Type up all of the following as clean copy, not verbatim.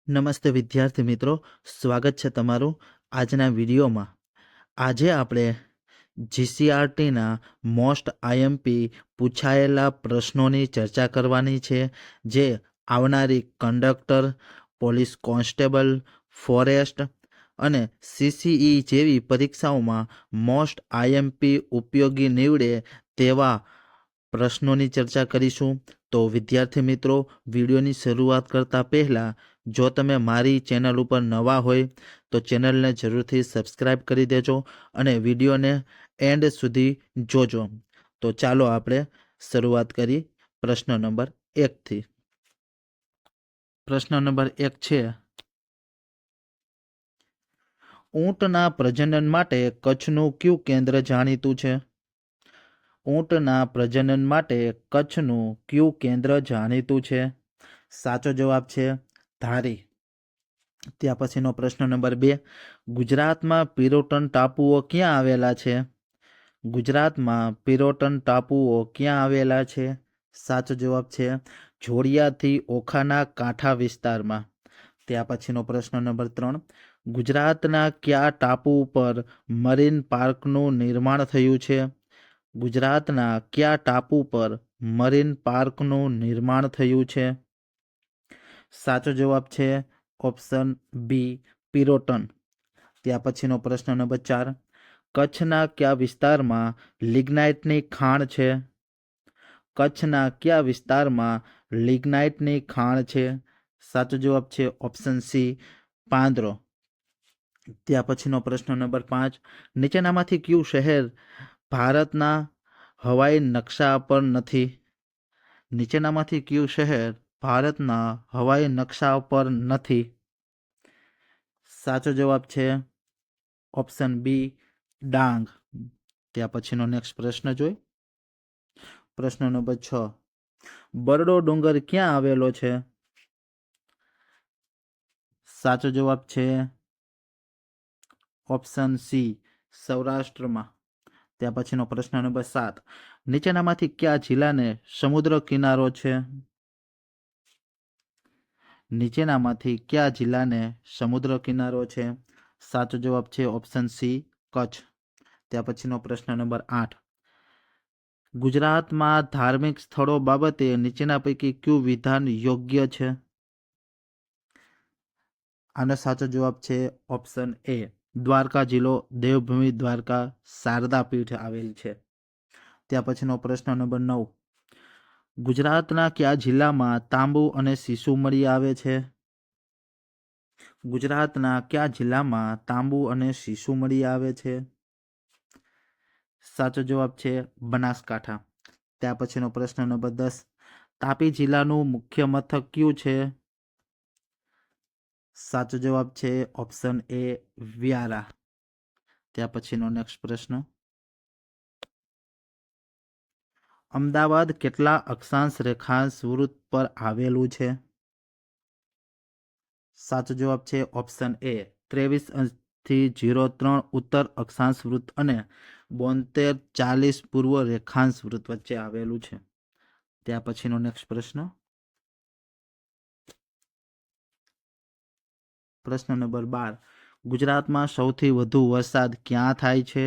નમસ્તે વિદ્યાર્થી મિત્રો, સ્વાગત છે તમારું આજના વિડીયોમાં. આજે આપણે જીસીઆરટીના મોસ્ટ આઈએમપી પૂછાયેલા પ્રશ્નોની ચર્ચા કરવાની છે, જે આવનારી કંડક્ટર, પોલીસ કોન્સ્ટેબલ, ફોરેસ્ટ અને સીસીઈ જેવી પરીક્ષાઓમાં મોસ્ટ આઈએમપી ઉપયોગી નીવડે તેવા પ્રશ્નોની ચર્ચા કરીશું. તો વિદ્યાર્થી મિત્રો, વિડીયોની શરૂઆત કરતાં પહેલાં જો તમે મારી ચેનલ ઉપર નવા હોય તો ચેનલને જરૂરથી સબસ્ક્રાઈબ કરી દેજો અને વિડીયોને એન્ડ સુધી જોજો. તો ચાલો આપણે શરૂઆત કરી પ્રશ્ન નંબર 1થી. પ્રશ્ન નંબર 1 છે: ઊંટના પ્રજનન માટે કચ્છનું કયું કેન્દ્ર જાણીતું છે? ઊંટના પ્રજનન માટે કચ્છનું કયું કેન્દ્ર જાણીતું છે? સાચો જવાબ છે ધારી. ત્યાં પછીનો પ્રશ્ન નંબર 2: ગુજરાતમાં પિરોટન ટાપુઓ ક્યાં આવેલા છે? ગુજરાતમાં પિરોટન ટાપુઓ ક્યાં આવેલા છે? સાચો જવાબ છે જોડિયાથી ઓખાના કાંઠા વિસ્તારમાં. ત્યાં પછીનો પ્રશ્ન નંબર 3: ગુજરાતના કયા ટાપુ ઉપર મરીન પાર્કનું નિર્માણ થયું છે? ગુજરાતના કયા ટાપુ પર મરીન પાર્કનું નિર્માણ થયું છે? સાચો જવાબ છે ઓપ્શન બી, પિરોટન. ત્યાં પછીનો પ્રશ્ન નંબર 4: કચ્છના કયા વિસ્તારમાં લિગ્નાઇટની ખાણ છે? કચ્છના કયા વિસ્તારમાં લિગ્નાઇટની ખાણ છે? સાચો જવાબ છે ઓપ્શન સી, પાંદરો. ત્યાં પછીનો પ્રશ્ન નંબર 5: નીચેનામાંથી કયું શહેર ભારતના હવાઈ નકશા પર નથી? નીચેનામાંથી કયું શહેર ભારતના હવાઈ નકશા પર નથી? સાચો જવાબ છે ઓપ્શન બી, ડાંગ. ત્યાં પછીનો નેક્સ્ટ પ્રશ્ન જોઈ. પ્રશ્ન નંબર 6: બરડો ડુંગર ક્યાં આવેલો છે? સાચો જવાબ છે ઓપ્શન સી, સૌરાષ્ટ્રમાં. ત્યાં પછીનો પ્રશ્ન નંબર 7: નીચેનામાંથી કયા જિલ્લાને સમુદ્ર કિનારો છે? નીચેનામાંથી કયા જિલ્લાને સમુદ્ર કિનારો છે? સાચો જવાબ છે ઓપ્શન સી, કચ્છ. ત્યાં પછીનો પ્રશ્ન નંબર 8: ગુજરાતમાં ધાર્મિક સ્થળો બાબતે નીચેના પૈકી કયું વિધાન યોગ્ય છે? આનો સાચો જવાબ છે ઓપ્શન એ, દ્વારકા જિલ્લો, દેવભૂમિ દ્વારકા, શારદા પીઠ આવેલ છે. ત્યાં પછીનો પ્રશ્ન નંબર 9: ગુજરાતના કયા જિલ્લામાં તાંબુ અને સીસુ મળી આવે છે? ગુજરાતના કયા જિલ્લામાં તાંબુ અને સીસુ મળી આવે છે? સાચો જવાબ છે બનાસકાંઠા. ત્યાં પછીનો પ્રશ્ન નંબર 10: તાપી જિલ્લાનું મુખ્ય મથક કયું છે? સાચો જવાબ છે ઓપ્શન એ, વ્યારા. ત્યાં પછીનો નેક્સ્ટ પ્રશ્ન: અમદાવાદ કેટલા અક્ષાંશ રેખાંશ વૃત્ત પર આવેલું છે? સાચો જવાબ છે ઓપ્શન એ, 23.03 ઉત્તર અક્ષાંશ વૃત્ત અને 72.40 પૂર્વ રેખાંશ વૃત્ત વચ્ચે આવેલું છે. ત્યાં પછીનો નેક્સ્ટ પ્રશ્ન. પ્રશ્ન નંબર 12: ગુજરાતમાં સૌથી વધુ વરસાદ ક્યાં થાય છે?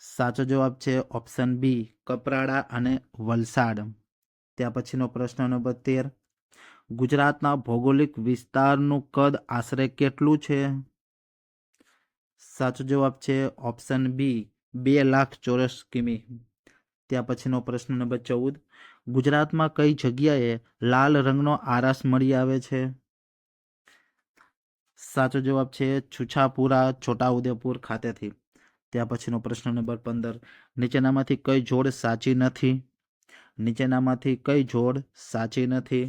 સાચો જવાબ છે ઓપ્શન બી, કપરાડા અને વલસાડ. ત્યાં પછીનો પ્રશ્ન નંબર 13: ગુજરાતના ભૌગોલિક વિસ્તારનું કદ આશરે કેટલું છે? સાચો જવાબ છે ઓપ્શન બી, 2 લાખ ચોરસ કિમી. ત્યાં પછીનો પ્રશ્ન નંબર 14: ગુજરાતમાં કઈ જગ્યાએ લાલ રંગનો આરસ મળી આવે છે? સાચો જવાબ છે છુછાપુરા, છોટાઉદેપુર ખાતેથી. ત્યાં પછીનો પ્રશ્ન નંબર 15: નીચેનામાંથી કઈ જોડ સાચી નથી? નીચેનામાંથી કઈ જોડ સાચી નથી?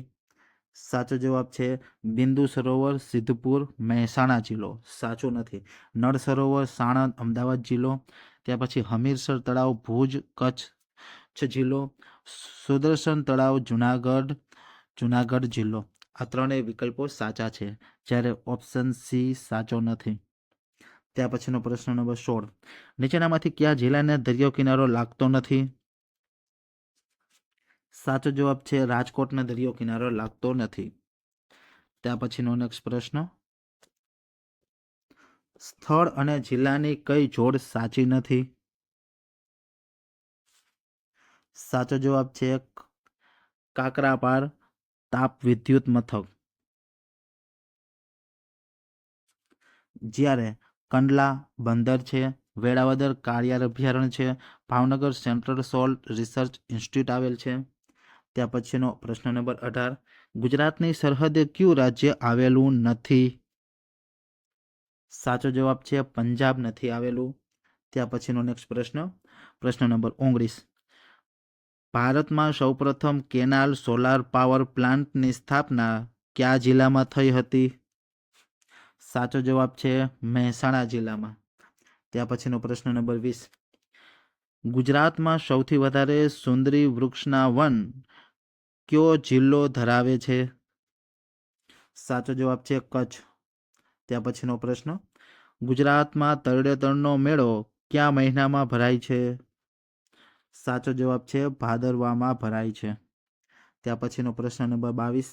સાચો જવાબ છે બિંદુ સરોવર, સિદ્ધપુર, મહેસાણા જિલ્લો, સાચું નથી. નળ સરોવર, સાણંદ, અમદાવાદ જિલ્લો. ત્યાં પછી હમીરસર તળાવ, ભુજ, કચ્છ જિલ્લો. સુદર્શન તળાવ, જુનાગઢ જિલ્લો. આ ત્રણેય વિકલ્પો સાચા છે, જ્યારે ઓપ્શન સી સાચો નથી. ત્યાં પછીનો પ્રશ્ન નંબર 16: નીચેનામાંથી કયા જિલ્લાને દરિયો કિનારો લાગતો નથી? સાચો જવાબ છે રાજકોટને દરિયો કિનારો લાગતો નથી. ત્યાર પછીનો નેક્સ્ટ પ્રશ્ન, સ્થળ અને જિલ્લાની કઈ જોડ સાચી નથી? સાચો જવાબ છે કાકરાપાર તાપ વિદ્યુત મથક. જ્યારે કંડલા બંદર છે, વેળાવદર કાળિયાર અભયારણ્ય છે, Bhavnagar central salt research institute આવેલ છે. ત્યાર પછીનો પ્રશ્ન નંબર 18, ગુજરાતની સરહદે કયું રાજ્ય આવેલું નથી? સાચો જવાબ છે પંજાબ નથી આવેલું. ત્યાર પછીનો નેક્સ્ટ પ્રશ્ન, પ્રશ્ન નંબર 19, ભારતમાં સૌપ્રથમ કેનાલ સોલાર પાવર પ્લાન્ટની સ્થાપના કયા જિલ્લામાં થઈ હતી? સાચો જવાબ છે મહેસાણા જિલ્લામાં. ત્યાર પછીનો પ્રશ્ન નંબર 20, ગુજરાતમાં સૌથી વધારે સુંદરી વૃક્ષના વન કયો જિલ્લો ધરાવે છે? સાચો જવાબ છે કચ્છ. ત્યાર પછીનો પ્રશ્ન, ગુજરાતમાં તરણેતરનો મેળો કયા મહિનામાં ભરાય છે? સાચો જવાબ છે ભાદરવામાં ભરાય છે. ત્યાર પછીનો પ્રશ્ન નંબર 22,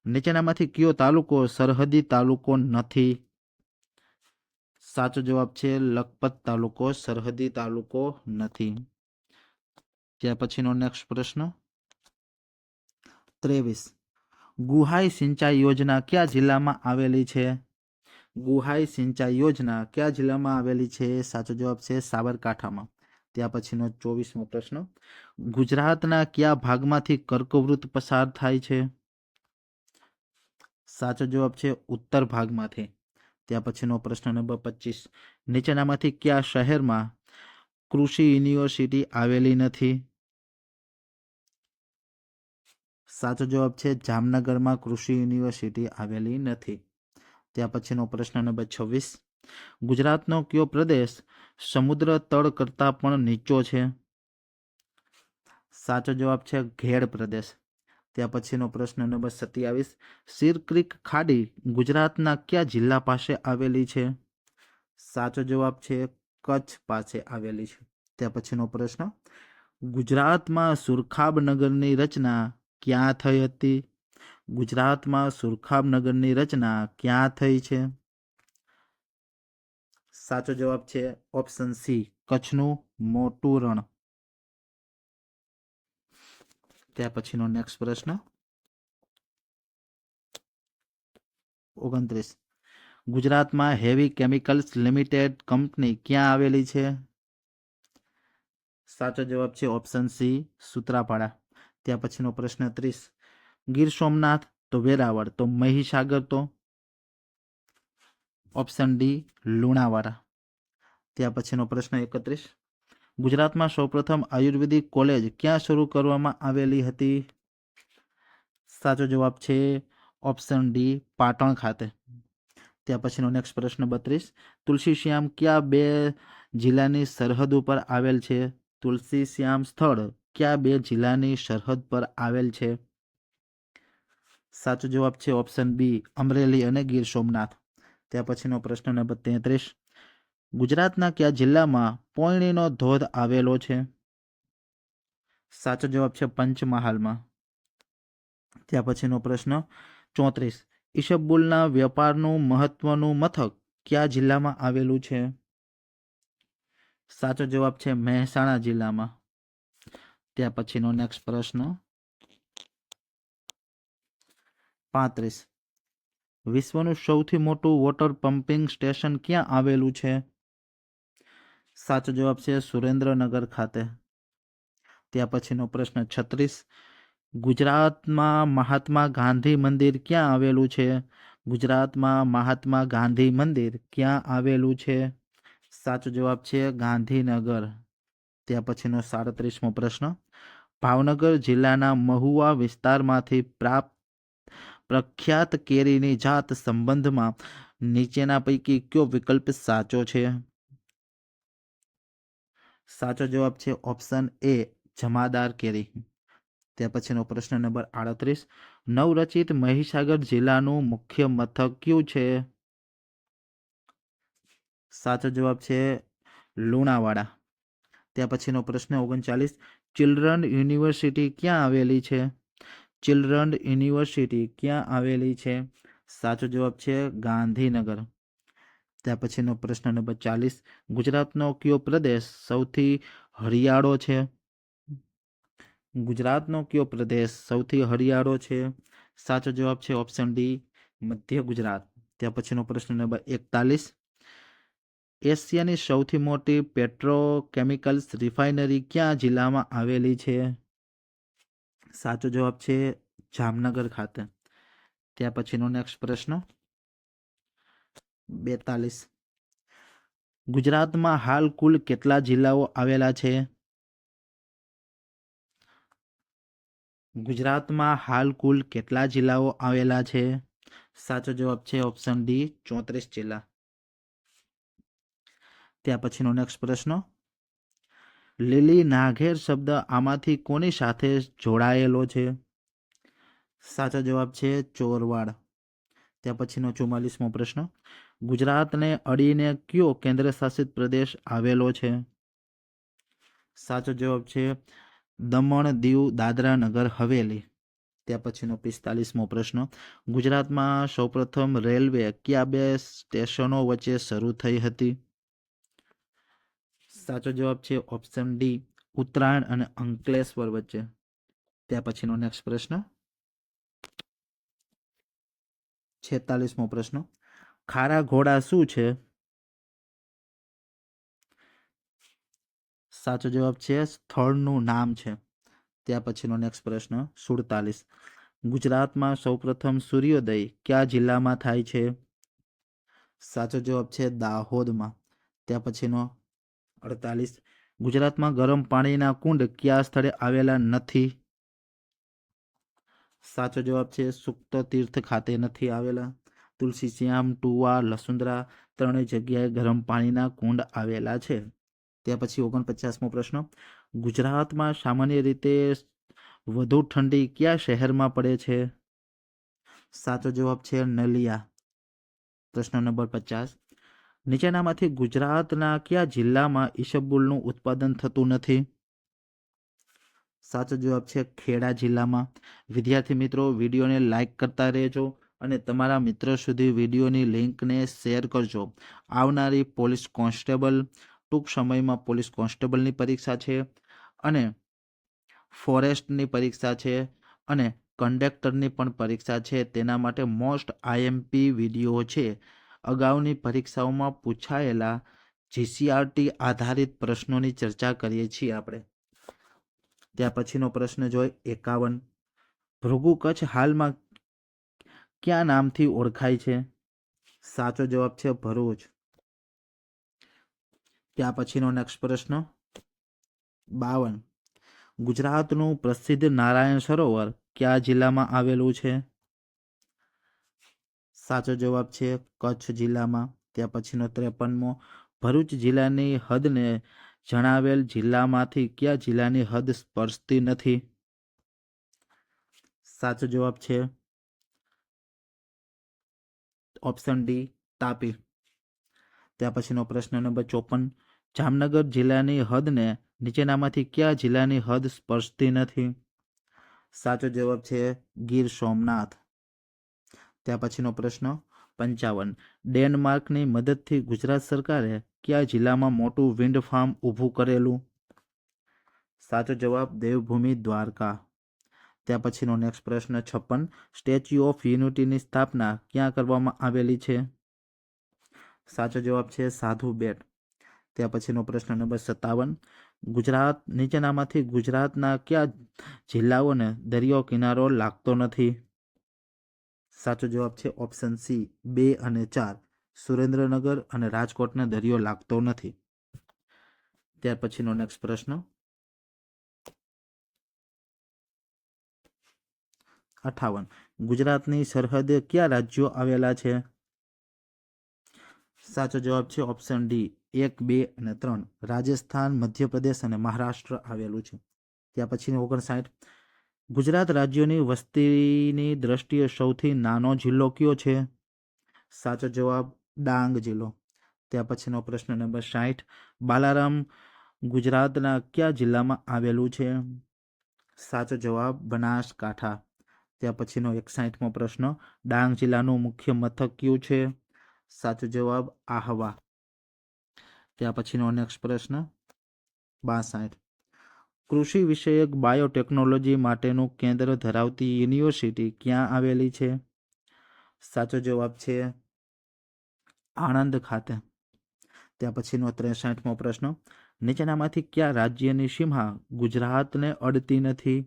નીચેનામાંથી કયો તાલુકો સરહદી તાલુકો નથી? સાચો જવાબ છે લખપત તાલુકો સરહદી તાલુકો નથી. ત્યાર પછીનો નેક્સ્ટ પ્રશ્ન 23, ગુહાઈ સિંચાઈ યોજના કયા જિલ્લામાં આવેલી છે? ગુહાઈ સિંચાઈ યોજના કયા જિલ્લામાં આવેલી છે? સાચો જવાબ છે સાબરકાંઠામાં. ત્યાર પછીનો 24મો પ્રશ્ન, ગુજરાતના કયા ભાગમાંથી કર્કવૃત પસાર થાય છે? સાચો જવાબ છે ઉત્તર ભાગમાંથી. ત્યાર પછીનો પ્રશ્ન નંબર 25, નીચેનામાંથી કયા શહેરમાં કૃષિ યુનિવર્સિટી આવેલી નથી? સાચો જવાબ છે જામનગરમાં કૃષિ યુનિવર્સિટી આવેલી નથી. ત્યાર પછીનો પ્રશ્ન નંબર 26, ગુજરાતનો કયો પ્રદેશ સમુદ્ર તળ કરતાં પણ નીચો છે? સાચો જવાબ છે ઘેડ પ્રદેશ. ત્યાર પછીનો પ્રશ્ન નંબર 27, સિર ક્રીક ખાડી ગુજરાતના કયા જિલ્લા પાસે આવેલી છે? સાચો જવાબ છે કચ્છ પાસે આવેલી છે. ત્યાર પછીનો પ્રશ્ન, ગુજરાતમાં સુરખાબ નગરની રચના ક્યાં થઈ હતી? ગુજરાતમાં સુરખાબ નગરની રચના ક્યાં થઈ છે? સાચો જવાબ છે ઓપ્શન સી કચ્છનું મોટું રણ. ત્યાર પછીનો નેક્સ્ટ પ્રશ્ન 29, ગુજરાતમાં હેવી કેમિકલ્સ લિમિટેડ કંપની ક્યાં આવેલી છે? સાચો જવાબ છે ઓપ્શન સી સૂત્રાપાડા. ત્યાર પછીનો પ્રશ્ન 30, ગીર સોમનાથ તો વેરાવળ તો મહીસાગર તો? Option D Lunawada. ત્યાર પછીનો પ્રશ્ન 31, ગુજરાતમાં સૌપ્રથમ આયુર્વેદિક કોલેજ ક્યાં શરૂ કરવામાં આવેલી હતી? સાચો જવાબ છે ઓપ્શન ડી પાટણ ખાતે. ત્યાર પછીનો નેક્સ્ટ પ્રશ્ન 32, તુલસી શ્યામ કયા બે જિલ્લાની સરહદ ઉપર આવેલ છે? તુલસી શ્યામ સ્થળ કયા બે જિલ્લાની સરહદ પર આવેલ છે? સાચો જવાબ છે ઓપ્શન બી અમરેલી અને ગીર સોમનાથ. ત્યાર પછીનો પ્રશ્ન નંબર 33, ગુજરાતના કયા જિલ્લામાં પોયણીનો ધોધ આવેલો છે? સાચો જવાબ છે પંચમહાલમાં. ત્યાર પછીનો પ્રશ્ન 34, ઈસબગુલના વેપારનું મહત્વનું મથક કયા જિલ્લામાં આવેલું છે? સાચો જવાબ છે મહેસાણા જિલ્લામાં. ત્યાર પછીનો નેક્સ્ટ પ્રશ્ન 35, વિશ્વનું સૌથી મોટું વોટર પમ્પિંગ સ્ટેશન ક્યાં આવેલું છે? સાચો જવાબ છે સુરેન્દ્રનગર ખાતે. ત્યાર પછીનો પ્રશ્ન 36, ગુજરાતમાં મહાત્મા ગાંધી મંદિર ક્યાં આવેલું છે? ગુજરાતમાં મહાત્મા ગાંધી મંદિર ક્યાં આવેલું છે? સાચો જવાબ છે ગાંધીનગર. ત્યાર પછીનો 37મો પ્રશ્ન, ભાવનગર જિલ્લાના મહુવા વિસ્તારમાંથી પ્રાપ્ત પ્રખ્યાત કેરીની જાત સંબંધમાં નીચેના પૈકી કયો વિકલ્પ સાચો છે? સાચો જવાબ છે ઓપ્શન એ જમાદાર કેરી. ત્યાર પછીનો પ્રશ્ન નંબર 38, નવરચિત મહીસાગર જિલ્લાનું મુખ્ય મથક કયું છે? સાચો જવાબ છે લુણાવાડા. ત્યાર પછીનો પ્રશ્ન 39, ચિલ્ડ્રન યુનિવર્સિટી ક્યાં આવેલી છે? ચિલ્ડ્રન યુનિવર્સિટી ક્યાં આવેલી છે? સાચો જવાબ છે ગાંધીનગર. ત્યાર પછીનો પ્રશ્ન નંબર 40. ગુજરાતનો કયો પ્રદેશ સૌથી હરિયાળો છે? ગુજરાતનો કયો પ્રદેશ સૌથી હરિયાળો છે? સાચો જવાબ છે ઓપ્શન ડી, મધ્ય ગુજરાત. ત્યાર પછીનો પ્રશ્ન નંબર 41. એશિયાની સૌથી મોટી પેટ્રોકેમિકલ્સ રિફાઇનરી ક્યાં જિલ્લામાં આવેલી છે? સાચો જવાબ છે જામનગર ખાતે. ત્યાર પછીનો નેક્સ્ટ પ્રશ્ન 42. ગુજરાતમાં હાલ કુલ કેટલા જિલ્લાઓ આવેલા છે? ગુજરાતમાં હાલ કુલ કેટલા જિલ્લાઓ આવેલા છે? સાચો જવાબ છે ઓપ્શન ડી, 34 જિલ્લા. ત્યાર પછીનો નેક્સ્ટ પ્રશ્ન. લીલી નાઘેર શબ્દ આમાંથી કોની સાથે જોડાયેલો છે? સાચો જવાબ છે ચોરવાડ. ત્યાર પછીનો 44મો પ્રશ્ન. ગુજરાતને અડીને કયો કેન્દ્ર શાસિત પ્રદેશ આવેલો છે? સાચો જવાબ છે દમણ દીવ દાદરા નગર હવેલી. ત્યાર પછીનો 45મો પ્રશ્ન. ગુજરાતમાં સૌપ્રથમ રેલવે કયા બે સ્ટેશનો વચ્ચે શરૂ થઈ હતી? સાચો જવાબ છે ઓપ્શન ડી, ઉત્તરાયણ અને અંકલેશ્વર વચ્ચે. ત્યાર પછીનો નેક્સ્ટ પ્રશ્ન 46મો પ્રશ્ન. ખારા ઘોડા શું છે? સાચો જવાબ છે સ્થળનું નામ છે. ત્યાર પછીનો નેક્સ્ટ પ્રશ્ન 47. ગુજરાતમાં સૌપ્રથમ સૂર્યોદય કયા જિલ્લામાં થાય છે? સાચો જવાબ છે દાહોદમાં. ત્યાર પછીનો 48. ગુજરાતમાં ગરમ પાણીના કુંડ કયા સ્થળે આવેલા નથી? સાચો જવાબ છે સુક્ત તીર્થ ખાતે નથી આવેલા. તુલસી શ્યામ, ટુવા, લસુંદરા ત્રણેય જગ્યાએ ગરમ પાણીના કુંડ આવેલા છે. ત્યાર પછી 49મો પ્રશ્ન. ગુજરાતમાં સામાન્ય રીતે વધુ ઠંડી કયા શહેરમાં પડે છે? સાચો જવાબ છે નલિયા. પ્રશ્ન નંબર 50. નીચેનામાંથી ગુજરાતના કયા જિલ્લામાં ઈસબગુલનું ઉત્પાદન થતું નથી? સાચો જવાબ છે ખેડા જિલ્લામાં. વિદ્યાર્થી મિત્રો, વિડીયોને લાઈક કરતા રહેજો અને તમારા મિત્રો સુધી વિડીયોની લિંકને શેર કરજો. આવનારી પોલીસ કોન્સ્ટેબલ, ટૂંક સમયમાં પોલીસ કોન્સ્ટેબલની પરીક્ષા છે અને ફોરેસ્ટની પરીક્ષા છે અને કંડક્ટરની પણ પરીક્ષા છે. તેના માટે મોસ્ટ આઈએમપી વિડીયો છે. અગાઉની પરીક્ષાઓમાં પૂછાયેલા જીસીઆરટી આધારિત પ્રશ્નોની ચર્ચા કરીએ છીએ આપણે. ત્યાર પછીનો પ્રશ્ન જોઈ 51. ભૃગુ કચ્છ હાલમાં કયા નામથી ઓળખાય છે? સાચો જવાબ છે ભરૂચ. ત્યાર પછીનો નેક્સ્ટ પ્રશ્ન 52. ગુજરાતનું પ્રસિદ્ધ નારાયણ સરોવર કયા જિલ્લામાં આવેલું છે? સાચો જવાબ છે કચ્છ જિલ્લામાં. ત્યાર પછીનો 53મો. ભરૂચ જિલ્લાની હદને જણાવેલ જિલ્લામાંથી કયા જિલ્લાની હદ સ્પર્શતી નથી? સાચો જવાબ છે ઓપ્શન ડી, તાપી. ત્યાર પછીનો પ્રશ્ન નંબર 54. જામનગર જિલ્લાની હદને નીચેનામાંથી કયા જિલ્લાની હદ સ્પર્શતી નથી? સાચો જવાબ છે ગીર સોમનાથ. ત્યાર પછીનો પ્રશ્ન 55. ડેનમાર્કની મદદથી ગુજરાત સરકારે કયા જિલ્લામાં મોટું વિન્ડ ફાર્મ ઊભું કરેલું? સાચો જવાબ દેવભૂમિ દ્વારકા. ત્યાર પછીનો નેક્સ્ટ પ્રશ્ન 56. સ્ટેચ્યુ ઓફ યુનિટીની સ્થાપના ક્યાં કરવામાં આવેલી છે? સાચો જવાબ છે સાધુ બેટ. ત્યાર પછીનો પ્રશ્ન નંબર 57. ગુજરાત નીચેનામાંથી ગુજરાતના કયા જિલ્લાઓને દરિયો કિનારો લાગતો નથી? સાચો જવાબ છે ઓપ્શન સી, 2 અને 4. સુરેન્દ્રનગર અને રાજકોટને દરિયો લાગતો નથી. ત્યાર પછીનો નેક્સ્ટ પ્રશ્ન 58. ગુજરાતની સરહદે કયા રાજ્યો આવેલા છે? સાચો જવાબ છે ઓપ્શન ડી, 1, 2 અને 3. રાજસ્થાન, મધ્યપ્રદેશ અને મહારાષ્ટ્ર આવેલું છે. ત્યાર પછીનો 59. ગુજરાત રાજ્યની વસ્તીની દ્રષ્ટિએ સૌથી નાનો જિલ્લો કયો છે? સાચો જવાબ ડાંગ જિલ્લો. ત્યાર પછીનો પ્રશ્ન નંબર 60. બાલારામ ગુજરાતના કયા જિલ્લામાં આવેલું છે? સાચો જવાબ બનાસકાંઠા. ત્યાર પછીનો 61મો પ્રશ્ન, ડાંગ જિલ્લાનું મુખ્ય મથક કયું છે? સાચો જવાબ આહવા. ત્યાર પછીનો નેક્સ્ટ પ્રશ્ન 62, કૃષિ વિષયક બાયોટેકનોલોજી માટેનું કેન્દ્ર ધરાવતી યુનિવર્સિટી ક્યાં આવેલી છે? સાચો જવાબ છે આણંદ ખાતે. ત્યાર પછીનો 63મો પ્રશ્ન, નીચેનામાંથી કયા રાજ્યની સીમા ગુજરાતને અડતી નથી?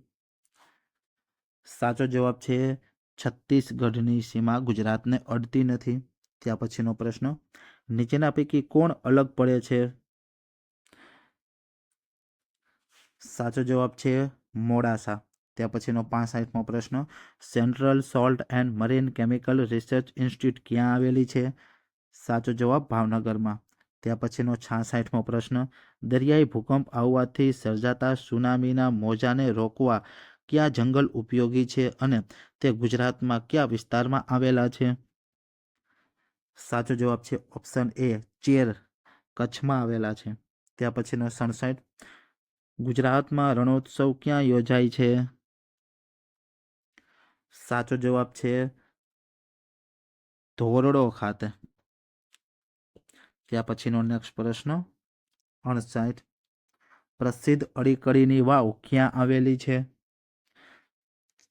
સાચો જવાબ છે છત્તીસગઢની સીમા ગુજરાતને અડતી નથી. ત્યાર પછીનો પ્રશ્ન, નીચેના પૈકી કોણ અલગ પડે છે? સાચો જવાબ છે મોડાસા. ત્યાર પછીનો 65મો પ્રશ્ન, central salt and marine chemical research institute ક્યાં આવેલી છે? સાચો જવાબ ભાવનગરમાં. ત્યાર પછીનો 66મો પ્રશ્ન, દરિયાઈ ભૂકંપ આવવાથી સર્જાતા સુનામીના મોજાને રોકવા કયા જંગલ ઉપયોગી છે અને તે ગુજરાતમાં કયા વિસ્તારમાં આવેલા છે? સાચો જવાબ છે ઓપ્શન એ ચેર, કચ્છમાં આવેલા છે. ત્યાર પછીનો 67, ગુજરાતમાં રણોત્સવ ક્યાં યોજાય છે? સાચો જવાબ છે ધોરડો ખાતે. ત્યાર પછીનો નેક્સ્ટ પ્રશ્ન 68, પ્રસિદ્ધ અડીકડીની વાવ ક્યાં આવેલી છે?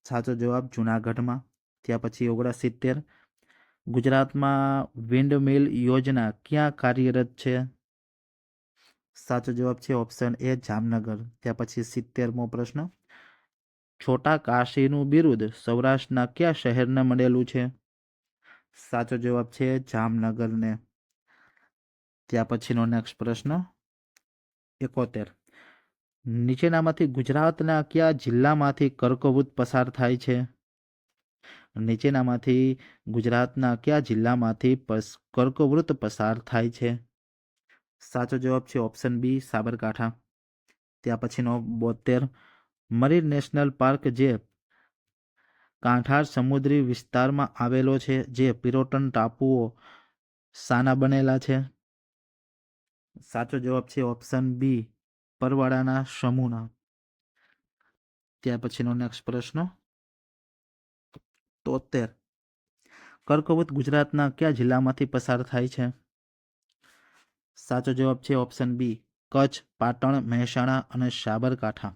સાચો જવાબ જૂનાગઢમાં. ત્યાર પછી 69, ગુજરાતમાં વિન્ડ મિલ યોજના ક્યાં કાર્યરત છે? સાચો જવાબ છે ઓપ્શન એ જામનગર. ત્યાર પછી 70મો પ્રશ્ન, છોટા કાશીનું બિરુદ સૌરાષ્ટ્રના કયા શહેરને મળેલું છે? સાચો જવાબ છે જામનગરને. ત્યાર પછીનો નેક્સ્ટ પ્રશ્ન 71, નીચેનામાંથી ગુજરાતના કયા જિલ્લામાંથી કર્કવૃત પસાર થાય છે? નીચેનામાંથી ગુજરાતના કયા જિલ્લામાંથી કર્કવૃત પસાર થાય છે? સાચો જવાબ છે ઓપ્શન બી સાબરકાંઠા. ત્યાર પછીનો 72, મરીન નેશનલ પાર્ક જે કાંઠાળ સમુદ્રી વિસ્તારમાં આવેલો છે, જે પિરોટન ટાપુઓ શાના બનેલા છે? સાચો જવાબ છે ઓપ્શન બી પરવાળાના સમૂહના. ત્યાર પછીનો નેક્સ્ટ પ્રશ્ન 73, કર્કવૃત ગુજરાતના કયા જિલ્લામાંથી પસાર થાય છે? સાચો જવાબ છે ઓપ્શન બી કચ્છ, પાટણ, મહેસાણા અને સાબરકાંઠા.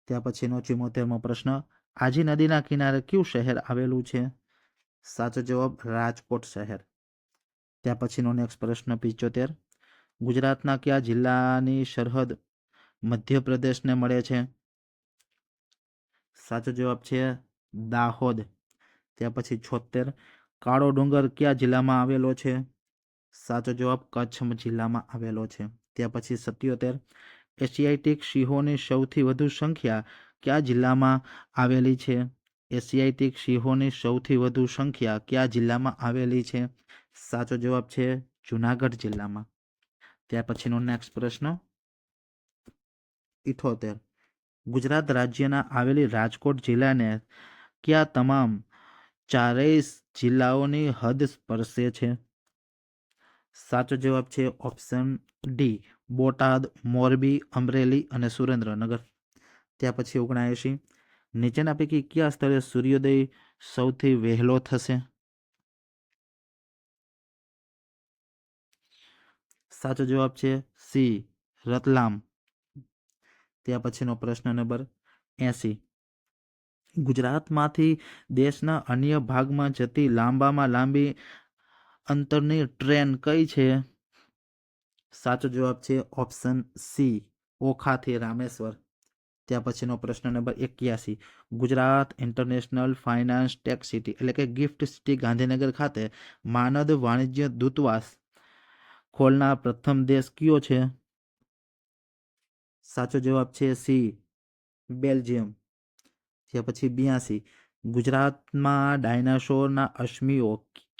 ત્યાર પછીનો 74મો પ્રશ્ન, આજી નદીના કિનારે કયું શહેર આવેલું છે? સાચો જવાબ રાજકોટ શહેર. ત્યાર પછીનો નેક્સ્ટ પ્રશ્ન 75, ગુજરાતના કયા જિલ્લાની સરહદ મધ્યપ્રદેશને મળે છે? સાચો જવાબ છે દાહોદ. ત્યાર પછી 76, કાળો ડુંગર કયા જિલ્લામાં આવેલો છે? સાચો જવાબ કચ્છ જિલ્લામાં આવેલો છે. ત્યાર પછી 77, એશિયાટિક સિંહોની સૌથી વધુ સંખ્યા કયા જિલ્લામાં આવેલી છે? એશિયાટિક સિંહોની સૌથી વધુ સંખ્યા કયા જિલ્લામાં આવેલી છે? સાચો જવાબ છે જૂનાગઢ જિલ્લામાં. ત્યાર પછીનો નેક્સ્ટ પ્રશ્ન 78, ગુજરાત રાજ્યના આવેલી રાજકોટ જિલ્લાને કયા તમામ ચારેય જિલ્લાઓની હદ સ્પર્શે છે? સાચો જવાબ છે ઓપ્શન ડી બોટાદ, મોરબી, અમરેલી અને સુરેન્દ્રનગર. ત્યાર પછી 79, નીચેના પૈકી કયા સ્થળે સૂર્યોદય સૌથી વહેલો થશે? સાચો જવાબ છે સી રતલામ. ત્યાર પછીનો પ્રશ્ન નંબર 80, ગુજરાતમાંથી દેશના અન્ય ભાગમાં જતી લાંબામાં લાંબી અંતરની ટ્રેન કઈ છે? સાચો જવાબ છે ઓપ્શન સી ઓખાથી રામેશ્વર. ત્યાર પછીનો પ્રશ્ન number 81, Gujarat international finance tech city એટલે કે ગિફ્ટ સિટી ગાંધીનગર ખાતે માનદ વાણિજ્ય દૂતાવાસ ખોલનાર પ્રથમ દેશ કયો છે? સાચો જવાબ છે સી બેલ્જિયમ. ત્યાર પછી 82, ગુજરાતમાં ડાયનાસોરના અશ્મિઓ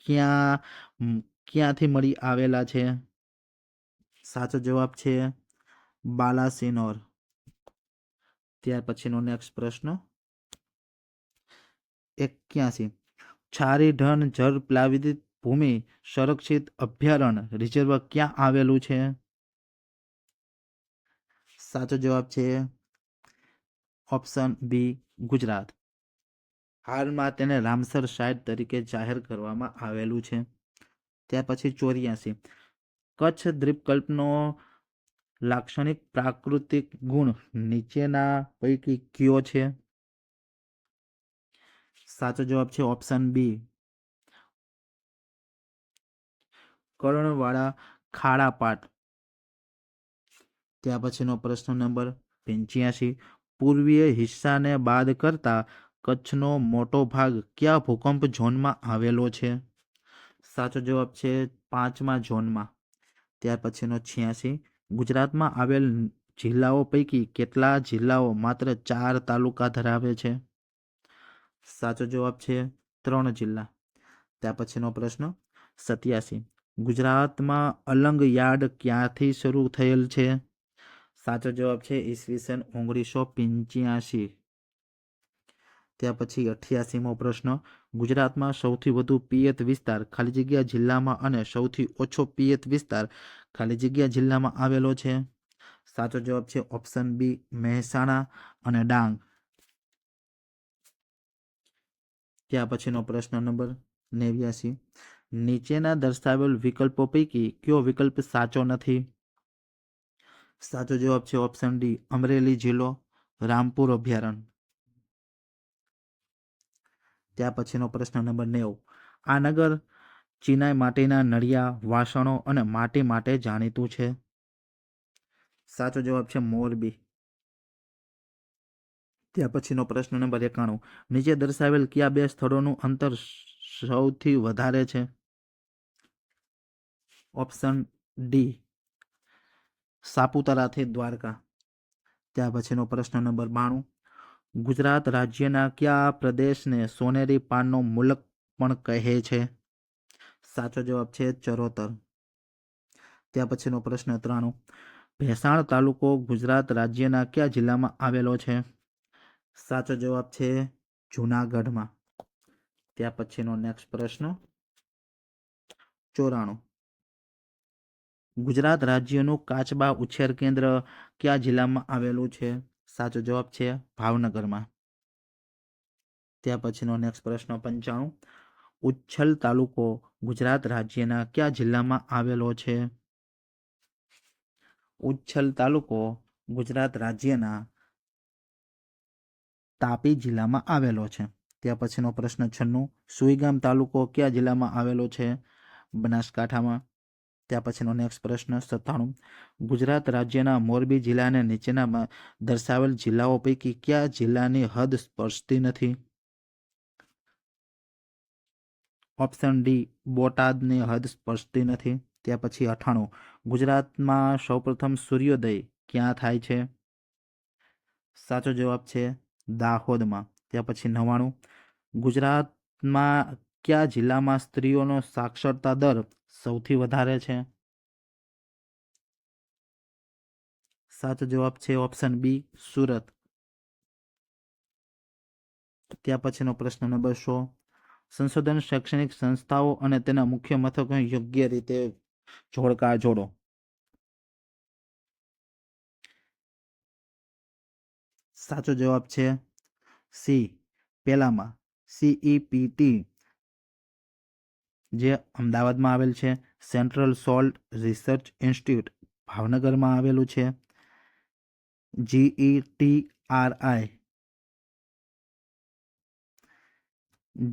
ક્યાંથી મળી આવેલા છે? સાચો જવાબ છે બાલાસિનોર. ત્યાર પછીનો નેક્સ્ટ પ્રશ્ન 81, છારી ઢન જળ પ્લાવિત ભૂમિ સંરક્ષિત અભયારણ્ય રિઝર્વ ક્યાં આવેલું છે? સાચો જવાબ છે ઓપ્શન બી ગુજરાત. હાલમાં તેને રામસર સાઇટ તરીકે જાહેર કરવામાં આવેલું છે. ત્યાર પછી 84 કચ્છ દ્વીપકલ્પનો લાક્ષણિક પ્રાકૃતિક ગુણ નીચેના પૈકી કયો છે? સાચો જવાબ છે ઓપ્શન બી, કર્ણવાળા ખાડા પાટ. ત્યાર પછીનો પ્રશ્ન નંબર 85 પૂર્વીય હિસ્સાને બાદ કરતા કચ્છનો મોટો ભાગ કયા ભૂકંપ ઝોનમાં આવેલો છે? સાચો જવાબ છે 5મા ઝોનમાં. ત્યાર પછીનો 86 ગુજરાતમાં આવેલ જિલ્લાઓ પૈકી કેટલા જિલ્લાઓ માત્ર 4 તાલુકા ધરાવે છે? સાચો જવાબ છે 3 જિલ્લા. ત્યાર પછીનો પ્રશ્ન 87 ગુજરાતમાં અલંગ યાર્ડ ક્યાંથી શરૂ થયેલ છે? સાચો જવાબ છે ઈસવીસન 1985. ત્યાર પછી 88મો પ્રશ્ન ગુજરાતમાં સૌથી વધુ પિયત વિસ્તાર ખાલી જગ્યા જિલ્લામાં અને સૌથી ઓછો પિયત વિસ્તાર ખાલી જગ્યા જિલ્લામાં આવેલો છે? સાચો જવાબ છે ઓપ્શન બી, મહેસાણા અને ડાંગ. ત્યાર પછીનો પ્રશ્ન નંબર 89 નીચેના દર્શાવેલ વિકલ્પો પૈકી કયો વિકલ્પ સાચો નથી? સાચો જવાબ છે ઓપ્શન ડી, અમરેલી જિલ્લો, રામપુર અભયારણ્ય. ત્યાર પછીનો પ્રશ્ન નંબર 90 આ નગર ચિનાઈ માટીના નળિયા, વાસણો અને માટી માટે જાણીતું છે? સાચો જવાબ છે મોરબી. ત્યાર પછીનો પ્રશ્ન નંબર 91 નીચે દર્શાવેલ કયા બે સ્થળોનું અંતર સૌથી વધારે છે? ઓપ્શન ડી, સાપુતારાથી દ્વારકા. ત્યાર પછીનો પ્રશ્ન નંબર 92 ગુજરાત રાજ્યના કયા પ્રદેશને સોનેરી પાનનો મુલક પણ કહે છે? સાચો જવાબ છે ચરોતર. ત્યાર પછીનો પ્રશ્ન 93 ભેસાણ તાલુકો ગુજરાત રાજ્યના કયા જિલ્લામાં આવેલો છે? સાચો જવાબ છે જૂનાગઢમાં. ત્યાર પછીનો નેક્સ્ટ પ્રશ્ન 94 ગુજરાત રાજ્યનું કાચબા ઉછેર કેન્દ્ર કયા જિલ્લામાં આવેલું છે? સાચો જવાબ છે ભાવનગરમાં. ત્યાર પછીનો નેક્સ્ટ પ્રશ્ન 95 ઉચ્છલ તાલુકો ગુજરાત રાજ્યના કયા જિલ્લામાં આવેલો છે? ઉચ્છલ તાલુકો ગુજરાત રાજ્યના તાપી જિલ્લામાં આવેલો છે. ત્યાર પછીનો પ્રશ્ન 96 સુઈગામ તાલુકો કયા જિલ્લામાં આવેલો છે? બનાસકાંઠામાં. ત્યાર પછીનો નેક્સ્ટ પ્રશ્ન 97 ગુજરાત રાજ્યના મોરબી જિલ્લાને નીચેનામાં દર્શાવેલ જિલ્લાઓ પૈકી કયા જિલ્લાની હદ સ્પર્શતી નથી? ઓપ્શન ડી, બોટાદની હદ સ્પર્શતી નથી. ત્યાર પછી 98 ગુજરાતમાં સૌપ્રથમ સૂર્યોદય ક્યાં થાય છે? સાચો જવાબ છે દાહોદમાં. ત્યાર પછી 99 ગુજરાતમાં કયા જિલ્લામાં સ્ત્રીઓનો સાક્ષરતા દર સૌથી વધારે છે? સાચો જવાબ છે ઓપ્શન બી, સુરત. ત્યાર પછીનો પ્રશ્ન નંબર 100 સંશોધન શૈક્ષણિક સંસ્થાઓ અને તેના મુખ્ય મથકો યોગ્ય રીતે જોડકા જોડો. સાચો જવાબ છે સી, પહેલામાં CEPT જે અમદાવાદમાં આવેલ છે, સેન્ટ્રલ સોલ્ટ રિસર્ચ ઇન્સ્ટિટ્યૂટ ભાવનગરમાં આવેલું છે, GETRI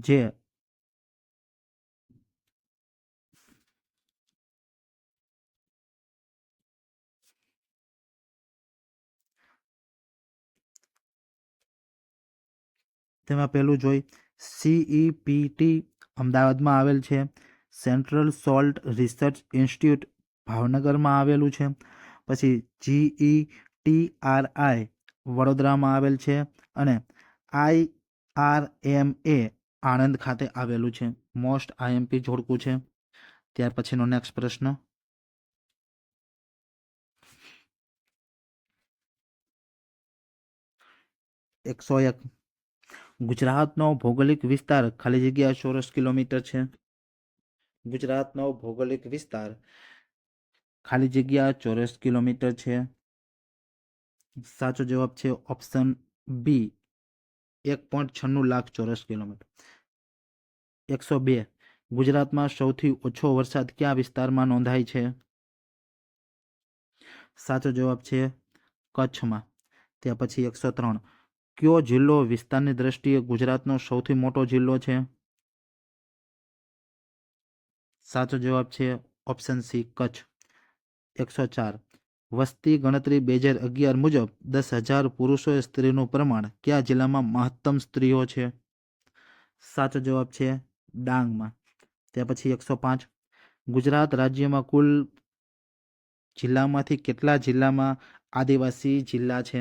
જે તેમાં પહેલું જોઈ CEPT અમદાવાદમાં આવેલ છે, સેન્ટ્રલ સોલ્ટ રિસર્ચ ઇન્સ્ટિટ્યૂટ ભાવનગરમાં આવેલું છે, પછી GETRI વડોદરામાં આવેલ છે અને IRMA આણંદ ખાતે આવેલું છે. મોસ્ટ IMP જોડકું છે. ત્યાર પછીનો નેક્સ્ટ પ્રશ્ન 101 ગુજરાતનો ભૌગોલિક વિસ્તાર ખાલી જગ્યા ચોરસ કિલોમીટર છે? ગુજરાતનો ભૌગોલિક વિસ્તાર ખાલી જગ્યા ચોરસ કિલોમીટર છે. સાચો જવાબ છે ઓપ્શન બી, 1.96 લાખ ચોરસ કિલોમીટર. 102 ગુજરાતમાં સૌથી ઓછો વરસાદ કયા વિસ્તારમાં નોંધાય છે? સાચો જવાબ છે કચ્છમાં. ત્યાર પછી 103 કયો જિલ્લો વિસ્તારની દ્રષ્ટિએ ગુજરાતનો સૌથી મોટો જિલ્લો છે? સાચો જવાબ છે ઓપ્શન સી કચ્છ. 104 વસ્તી ગણતરી 2011 મુજબ 10,000 પુરુષો સ્ત્રીનું પ્રમાણ કયા જિલ્લામાં મહત્તમ સ્ત્રીઓ છે? સાચો જવાબ છે ડાંગમાં. ત્યાર પછી 105 ગુજરાત રાજ્યમાં કુલ જિલ્લામાંથી કેટલા જિલ્લામાં આદિવાસી જિલ્લા છે?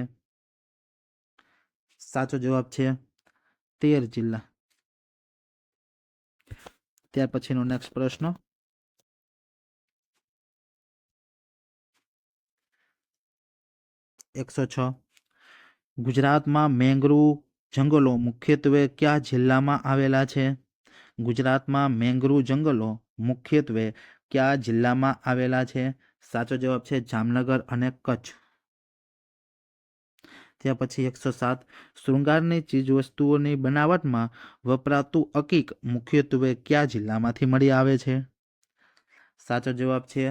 સાચો જવાબ છે 13 જિલ્લા. ત્યાર પછીનો નેક્સ્ટ પ્રશ્ન 106 ગુજરાતમાં મેંગ્રુવ જંગલો મુખ્યત્વે કયા જિલ્લામાં આવેલા છે? ગુજરાતમાં મેંગ્રુવ જંગલો મુખ્યત્વે કયા જિલ્લામાં આવેલા છે? સાચો જવાબ છે જામનગર અને કચ્છ. ત્યાર પછી 107 શૃંગારની ચીજવસ્તુઓની બનાવટમાં વપરાતું અકીક મુખ્યત્વે કયા જિલ્લામાંથી મળી આવે છે? સાચો જવાબ છે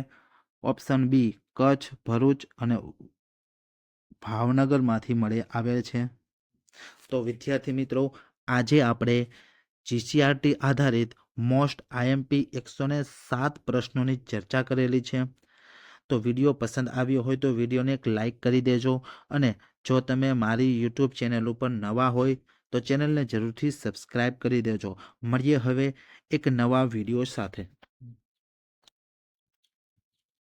ઓપ્શન બી કચ્છ, ભરૂચ અને ભાવનગરમાંથી મળી આવે છે. તો વિદ્યાર્થી મિત્રો, આજે આપણે જીસીઆરટી આધારિત મોસ્ટ આઈએમપી 107 પ્રશ્નોની ચર્ચા કરેલી છે. તો વિડીયો પસંદ આવ્યો હોય તો વિડીયોને એક લાઇક કરી દેજો, અને જો તમે મારી યુટ્યુબ ચેનલ ઉપર નવા હોય તો ચેનલને જરૂરથી સબસ્ક્રાઈબ કરી દેજો. મળીએ હવે એક નવા વિડીયો સાથે.